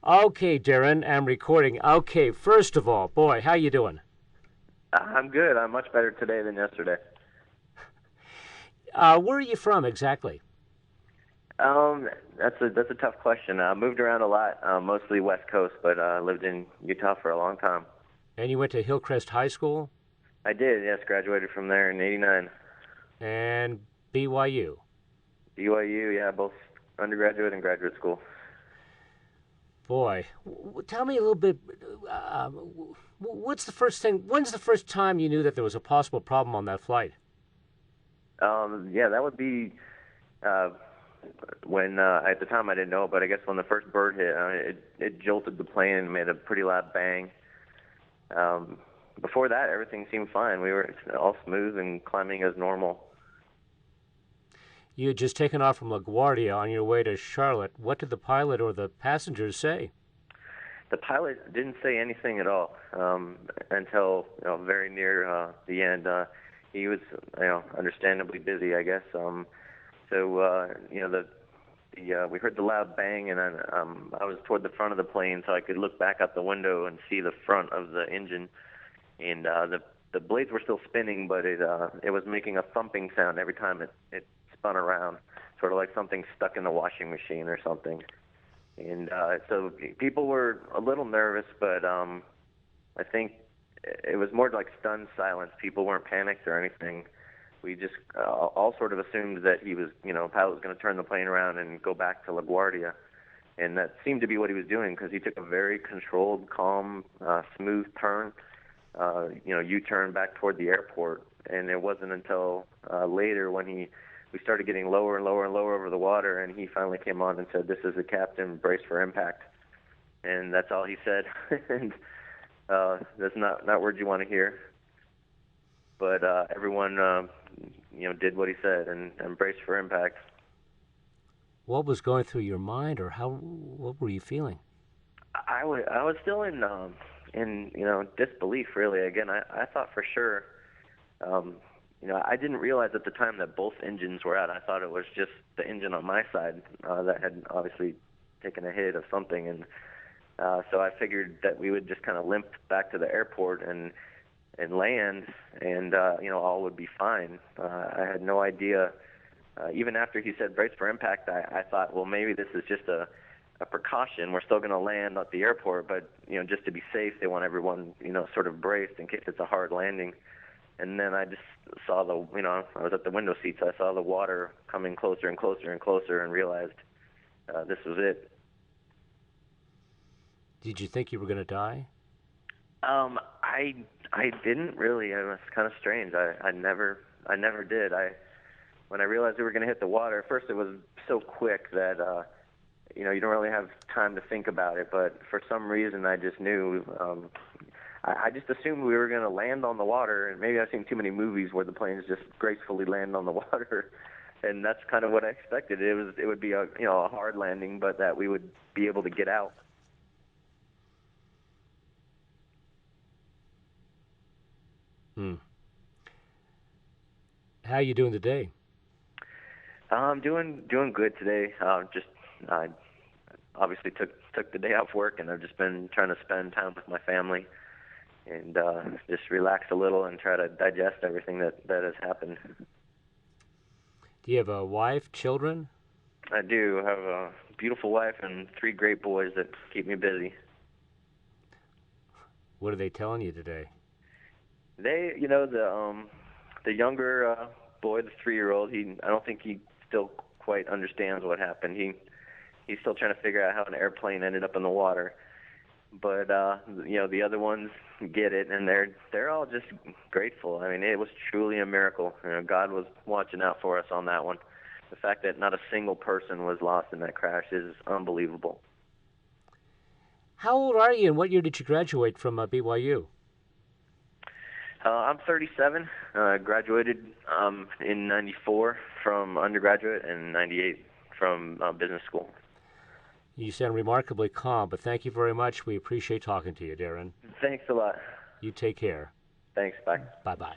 Okay, Darren, I'm recording. Okay, first of all, boy, how you doing? I'm good. I'm much better today than yesterday. Where are you from exactly? Um, that's a tough question. I moved around a lot, mostly West Coast, but lived in Utah for a long time. And you went to Hillcrest High School I did, yes, graduated from there in '89. and BYU. BYU, yeah, both undergraduate and graduate school. Boy, tell me a little bit. What's the first thing? When's the first time you knew that there was a possible problem on that flight? Yeah, that would be uh, when at the time I didn't know, but I guess when the first bird hit, it jolted the plane and made a pretty loud bang. Um, Before that, everything seemed fine. We were all smooth and climbing as normal. You had just taken off from LaGuardia on your way to Charlotte. What did the pilot or the passengers say? The pilot didn't say anything at all until very near the end. He was understandably busy, I guess. We heard the loud bang, and I was toward the front of the plane, so I could look back out the window and see the front of the engine, and the blades were still spinning, but it was making a thumping sound every time it spun around, sort of like something stuck in the washing machine or something. And so people were a little nervous, but I think it was more like stunned silence. People weren't panicked or anything. We just all sort of assumed that he was, pilot was going to turn the plane around and go back to LaGuardia. And that seemed to be what he was doing because he took a very controlled, calm, smooth turn, U-turn back toward the airport. And it wasn't until later when we started getting lower and lower and lower over the water, and he finally came on and said, "This is the captain, brace for impact." And that's all he said. And that's not words you want to hear. But everyone, did what he said and braced for impact. What was going through your mind, or what were you feeling? I was still in disbelief, really. Again, I thought for sure. I didn't realize at the time that both engines were out. I thought it was just the engine on my side that had obviously taken a hit of something, and so I figured that we would just kind of limp back to the airport and land, and all would be fine. I had no idea. Even after he said brace for impact, I thought, well, maybe this is just a precaution. We're still going to land at the airport, but just to be safe, they want everyone sort of braced in case it's a hard landing. And then I just saw I was at the window seat, so I saw the water coming closer and closer and closer, and realized this was it. Did you think you were going to die? I didn't really. It was kind of strange. I never did. When I realized we were going to hit the water, at first it was so quick that you don't really have time to think about it. But for some reason, I just knew. I just assumed we were going to land on the water, and maybe I've seen too many movies where the planes just gracefully land on the water, and that's kind of what I expected. It would be a hard landing, but that we would be able to get out. Hmm. How you doing today? I'm doing good today. Just I obviously took the day off work, and I've just been trying to spend time with my family and just relax a little and try to digest everything that has happened. Do you have a wife, children? I do have a beautiful wife and three great boys that keep me busy. What are they telling you today? They, the younger boy, the 3-year-old, I don't think he still quite understands what happened. He's still trying to figure out how an airplane ended up in the water. But the other ones get it, and they're all just grateful. I mean, it was truly a miracle. God was watching out for us on that one. The fact that not a single person was lost in that crash is unbelievable. How old are you, and what year did you graduate from BYU? I'm 37. Graduated in '94 from undergraduate and '98 from business school. You sound remarkably calm, but thank you very much. We appreciate talking to you, Darren. Thanks a lot. You take care. Thanks. Bye. Bye-bye.